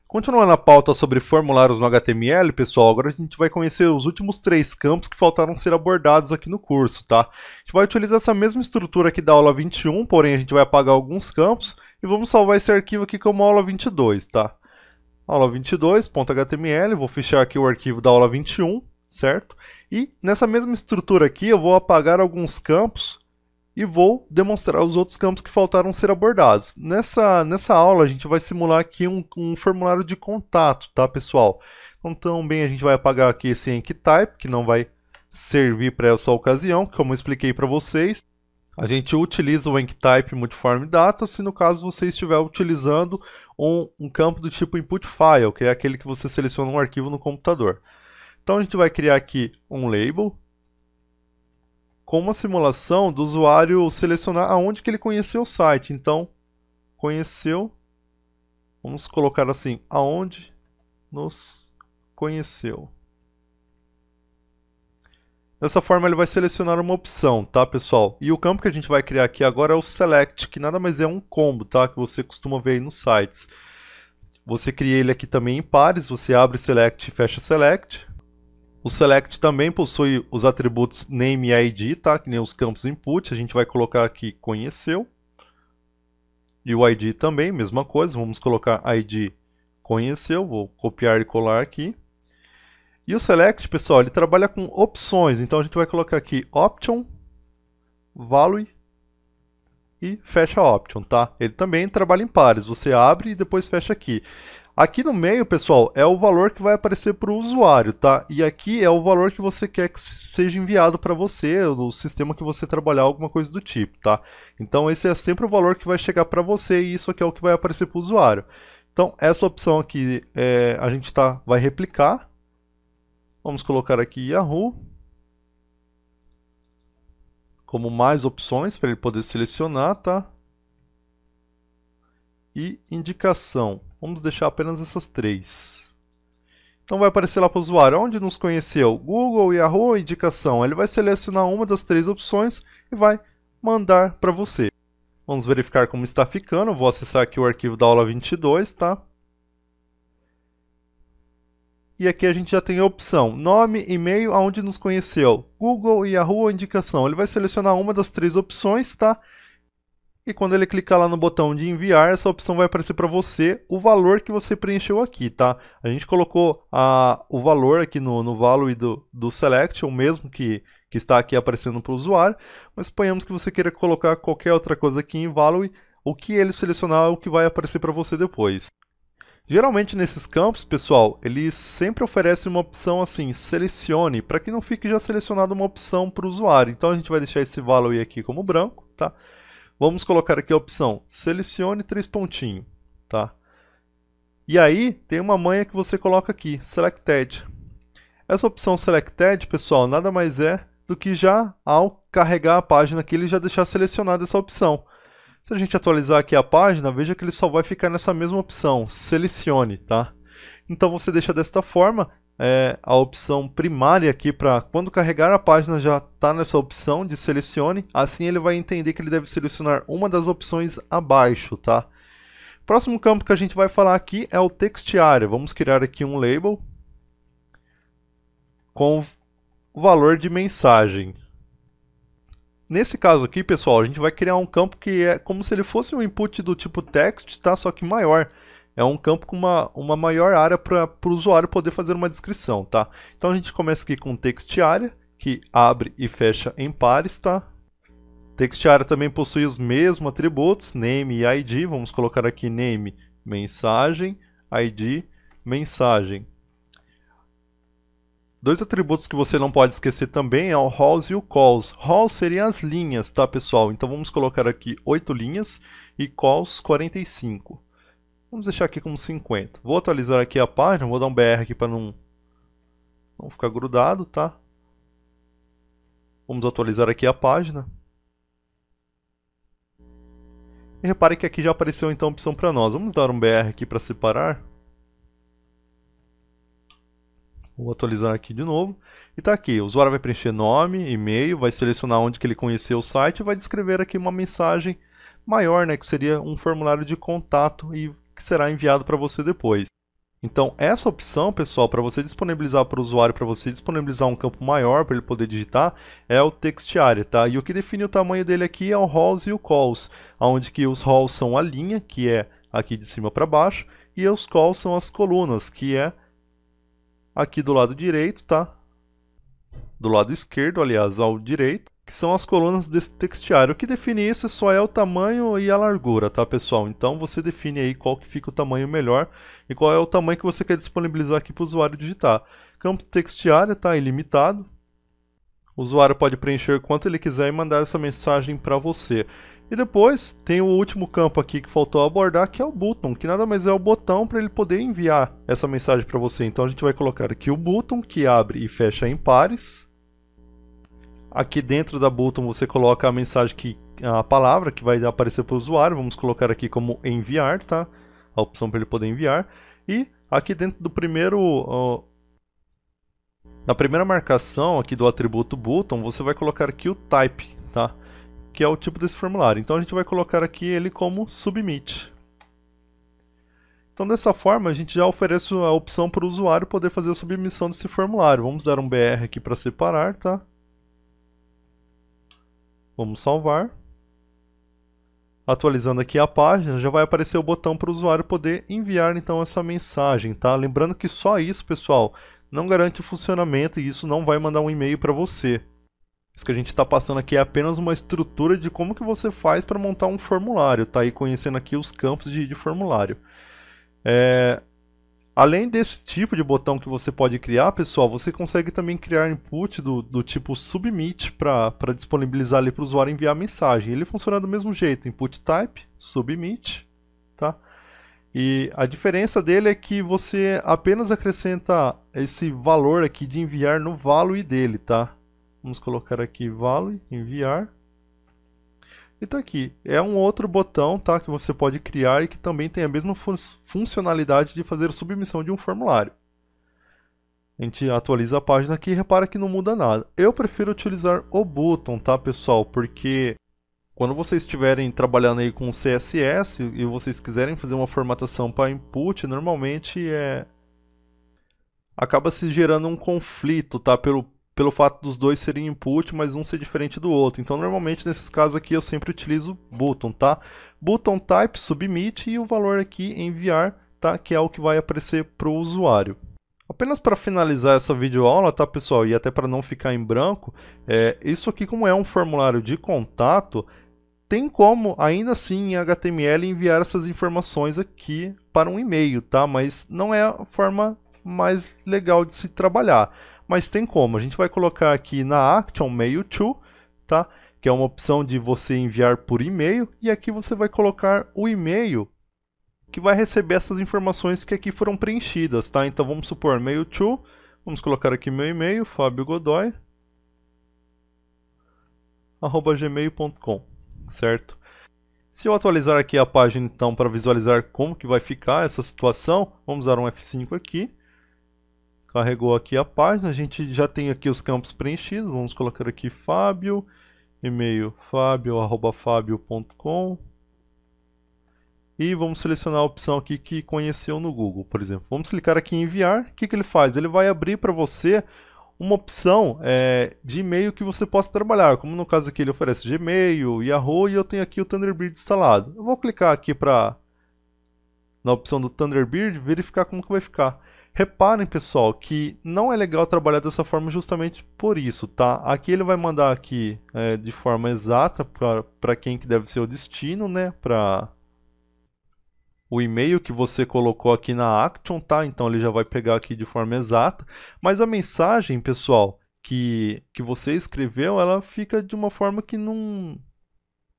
Continuando a pauta sobre formulários no HTML, pessoal, agora a gente vai conhecer os últimos 3 campos que faltaram ser abordados aqui no curso, tá? A gente vai utilizar essa mesma estrutura aqui da aula 21, porém a gente vai apagar alguns campos e vamos salvar esse arquivo aqui como aula 22, tá? Aula 22.html, vou fechar aqui o arquivo da aula 21, certo? E nessa mesma estrutura aqui eu vou apagar alguns campos e vou demonstrar os outros campos que faltaram ser abordados. Nessa aula a gente vai simular aqui um formulário de contato, tá, pessoal? Então também a gente vai apagar aqui esse EncType, que não vai servir para essa ocasião, como eu expliquei para vocês. A gente utiliza o EncType Multiform Data se no caso você estiver utilizando um campo do tipo input file, que é aquele que você seleciona um arquivo no computador. Então a gente vai criar aqui um label com uma simulação do usuário selecionar aonde que ele conheceu o site. Então, conheceu, vamos colocar assim, aonde nos conheceu. Dessa forma ele vai selecionar uma opção, tá, pessoal? E o campo que a gente vai criar aqui agora é o select, que nada mais é um combo, tá, que você costuma ver aí nos sites. Você cria ele aqui também em pares, você abre select e fecha select. O select também possui os atributos name e id, tá? Que nem os campos input, a gente vai colocar aqui conheceu. E o id também, mesma coisa, vamos colocar id conheceu, vou copiar e colar aqui. E o select, pessoal, ele trabalha com opções, então a gente vai colocar aqui option, value e fecha option, tá? Ele também trabalha em pares, você abre e depois fecha aqui. Aqui no meio, pessoal, é o valor que vai aparecer para o usuário, tá? E aqui é o valor que você quer que seja enviado para você, no sistema que você trabalhar, alguma coisa do tipo, tá? Então esse é sempre o valor que vai chegar para você e isso aqui é o que vai aparecer para o usuário. Então essa opção aqui a gente vai replicar. Vamos colocar aqui Yahoo como mais opções para ele poder selecionar, tá? E indicação. Vamos deixar apenas essas 3. Então vai aparecer lá para o usuário, onde nos conheceu? Google, Yahoo, indicação. Ele vai selecionar uma das 3 opções e vai mandar para você. Vamos verificar como está ficando. Vou acessar aqui o arquivo da aula 22, tá? E aqui a gente já tem a opção nome, e-mail, aonde nos conheceu. Google, Yahoo ou indicação. Ele vai selecionar uma das 3 opções, tá? E quando ele clicar lá no botão de enviar, essa opção vai aparecer para você o valor que você preencheu aqui, tá? A gente colocou o valor aqui no value do select, o mesmo que está aqui aparecendo para o usuário, mas suponhamos que você queira colocar qualquer outra coisa aqui em value, o que ele selecionar é o que vai aparecer para você depois. Geralmente nesses campos, pessoal, eles sempre oferecem uma opção assim, selecione, para que não fique já selecionado uma opção para o usuário. Então a gente vai deixar esse value aqui como branco, tá? Vamos colocar aqui a opção selecione 3 pontinhos, tá? E aí tem uma manha que você coloca aqui, selected. Essa opção selected, pessoal, nada mais é do que já ao carregar a página aqui ele já deixar selecionada essa opção. Se a gente atualizar aqui a página, veja que ele só vai ficar nessa mesma opção, selecione, tá? Então você deixa desta forma, a opção primária aqui para quando carregar a página já está nessa opção de selecione, assim ele vai entender que ele deve selecionar uma das opções abaixo, tá? Próximo campo que a gente vai falar aqui é o text area. Vamos criar aqui um label com o valor de mensagem. Nesse caso aqui, pessoal, a gente vai criar um campo que é como se ele fosse um input do tipo text, tá? Só que maior. É um campo com uma maior área para o usuário poder fazer uma descrição, tá? Então a gente começa aqui com text area, que abre e fecha em pares, tá? Text area também possui os mesmos atributos, name e id. Vamos colocar aqui name, mensagem, id, mensagem. 2 atributos que você não pode esquecer também é o rows e o calls. Rows seriam as linhas, tá, pessoal? Então vamos colocar aqui 8 linhas e calls 45. Vamos deixar aqui como 50. Vou atualizar aqui a página, vou dar um BR aqui para não ficar grudado, tá? Vamos atualizar aqui a página. E repare que aqui já apareceu então a opção para nós. Vamos dar um BR aqui para separar. Vou atualizar aqui de novo. E está aqui, o usuário vai preencher nome, e-mail, vai selecionar onde que ele conheceu o site e vai descrever aqui uma mensagem maior, né, que seria um formulário de contato e que será enviado para você depois. Então, essa opção, pessoal, para você disponibilizar para o usuário, para você disponibilizar um campo maior para ele poder digitar, é o text area, tá? E o que define o tamanho dele aqui é o rows e o calls, onde que os rows são a linha, que é aqui de cima para baixo, e os calls são as colunas, que é aqui do lado direito, tá? Do lado esquerdo, aliás, ao direito, que são as colunas desse textiário. O que define isso só é o tamanho e a largura, tá, pessoal? Então você define aí qual que fica o tamanho melhor e qual é o tamanho que você quer disponibilizar aqui para o usuário digitar. Campo textiário tá ilimitado. O usuário pode preencher quanto ele quiser e mandar essa mensagem para você. E depois tem o último campo aqui que faltou abordar, que é o button, que nada mais é o botão para ele poder enviar essa mensagem para você. Então a gente vai colocar aqui o button, que abre e fecha em pares. Aqui dentro da button você coloca a mensagem a palavra que vai aparecer para o usuário. Vamos colocar aqui como enviar, tá? A opção para ele poder enviar. E aqui dentro do na primeira marcação aqui do atributo button, você vai colocar aqui o type, tá? Que é o tipo desse formulário. Então a gente vai colocar aqui ele como submit. Então dessa forma a gente já oferece a opção para o usuário poder fazer a submissão desse formulário. Vamos dar um BR aqui para separar, tá? Vamos salvar. Atualizando aqui a página, já vai aparecer o botão para o usuário poder enviar então essa mensagem, tá? Lembrando que só isso, pessoal, não garante o funcionamento e isso não vai mandar um e-mail para você. Isso que a gente está passando aqui é apenas uma estrutura de como que você faz para montar um formulário, tá? E conhecendo aqui os campos de formulário. Além desse tipo de botão que você pode criar, pessoal, você consegue também criar input do tipo submit para disponibilizar ali para o usuário enviar a mensagem. Ele funciona do mesmo jeito, input type, submit, tá? E a diferença dele é que você apenas acrescenta esse valor aqui de enviar no value dele, tá? Vamos colocar aqui value, enviar. E tá aqui. É um outro botão, tá, que você pode criar e que também tem a mesma funcionalidade de fazer a submissão de um formulário. A gente atualiza a página aqui e repara que não muda nada. Eu prefiro utilizar o button, tá, pessoal? Porque quando vocês estiverem trabalhando aí com CSS e vocês quiserem fazer uma formatação para input, normalmente acaba se gerando um conflito, tá? Pelo fato dos dois serem input, mas um ser diferente do outro. Então, normalmente, nesses casos aqui, eu sempre utilizo button, tá? Button type, submit e o valor aqui, enviar, tá? Que é o que vai aparecer para o usuário. Apenas para finalizar essa videoaula, tá, pessoal? E até para não ficar em branco, isso aqui, como é um formulário de contato, tem como, ainda assim, em HTML, enviar essas informações aqui para um e-mail, tá? Mas não é a forma mais legal de se trabalhar. Mas tem como. A gente vai colocar aqui na action mail to, tá? Que é uma opção de você enviar por e-mail. E aqui você vai colocar o e-mail que vai receber essas informações que aqui foram preenchidas, tá? Então vamos supor mail to. Vamos colocar aqui meu e-mail, fabiogodoy@gmail.com, certo? Se eu atualizar aqui a página então para visualizar como que vai ficar essa situação, vamos dar um F5 aqui. Carregou aqui a página, a gente já tem aqui os campos preenchidos, vamos colocar aqui Fábio, e-mail fabio@fabio.com e vamos selecionar a opção aqui que conheceu no Google, por exemplo. Vamos clicar aqui em enviar, o que ele faz? Ele vai abrir para você uma opção de e-mail que você possa trabalhar, como no caso aqui ele oferece Gmail, Yahoo e eu tenho aqui o Thunderbird instalado. Eu vou clicar aqui na opção do Thunderbird, verificar como que vai ficar. Reparem, pessoal, que não é legal trabalhar dessa forma justamente por isso, tá? Aqui ele vai mandar aqui de forma exata para quem que deve ser o destino, né? Para o e-mail que você colocou aqui na action, tá? Então ele já vai pegar aqui de forma exata. Mas a mensagem, pessoal, que você escreveu, ela fica de uma forma que não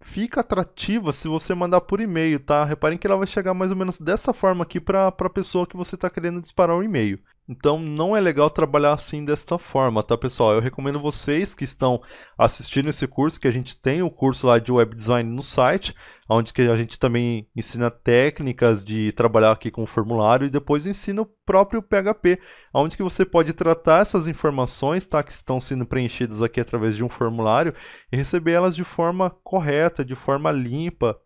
fica atrativa se você mandar por e-mail, tá? Reparem que ela vai chegar mais ou menos dessa forma aqui para a pessoa que você está querendo disparar o e-mail. Então não é legal trabalhar assim desta forma, tá, pessoal? Eu recomendo vocês que estão assistindo esse curso, que a gente tem o curso lá de web design no site, onde que a gente também ensina técnicas de trabalhar aqui com o formulário e depois ensina o próprio PHP, onde que você pode tratar essas informações, tá, que estão sendo preenchidas aqui através de um formulário e receber elas de forma correta, de forma limpa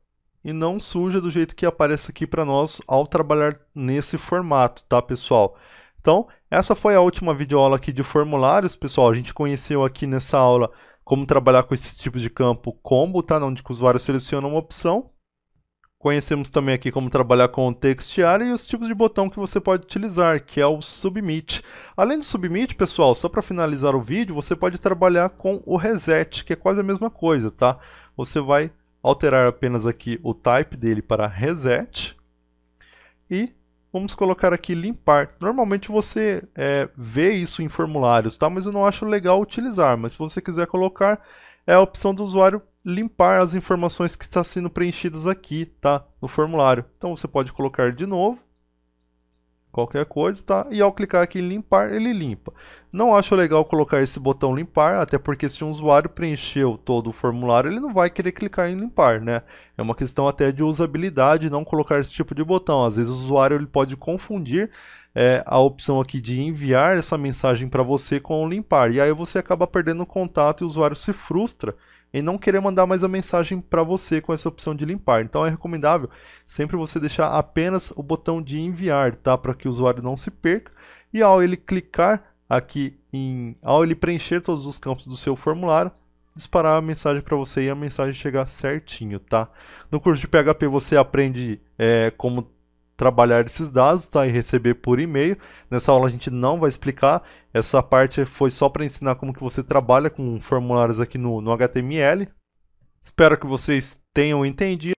e não suja do jeito que aparece aqui para nós ao trabalhar nesse formato, tá, pessoal? Então, essa foi a última videoaula aqui de formulários, pessoal. A gente conheceu aqui nessa aula como trabalhar com esses tipos de campo combo, tá? Onde o usuário seleciona uma opção. Conhecemos também aqui como trabalhar com o text area e os tipos de botão que você pode utilizar, que é o submit. Além do submit, pessoal, só para finalizar o vídeo, você pode trabalhar com o reset, que é quase a mesma coisa, tá? Você vai alterar apenas aqui o type dele para reset e vamos colocar aqui limpar. Normalmente você vê isso em formulários, tá? Mas eu não acho legal utilizar, mas se você quiser colocar, é a opção do usuário limpar as informações que estão sendo preenchidas aqui, tá? No formulário. Então você pode colocar de novo, qualquer coisa, tá? E ao clicar aqui em limpar, ele limpa. Não acho legal colocar esse botão limpar, até porque se um usuário preencheu todo o formulário, ele não vai querer clicar em limpar, né? É uma questão até de usabilidade, não colocar esse tipo de botão. Às vezes o usuário ele pode confundir a opção aqui de enviar essa mensagem para você com o limpar. E aí você acaba perdendo o contato e o usuário se frustra em não querer mandar mais a mensagem para você com essa opção de limpar. Então é recomendável sempre você deixar apenas o botão de enviar, tá? Para que o usuário não se perca. E ao ele clicar aqui ao ele preencher todos os campos do seu formulário, disparar a mensagem para você e a mensagem chegar certinho, tá? No curso de PHP você aprende como trabalhar esses dados, tá? E receber por e-mail. Nessa aula a gente não vai explicar, essa parte foi só para ensinar como que você trabalha com formulários aqui no HTML. Espero que vocês tenham entendido.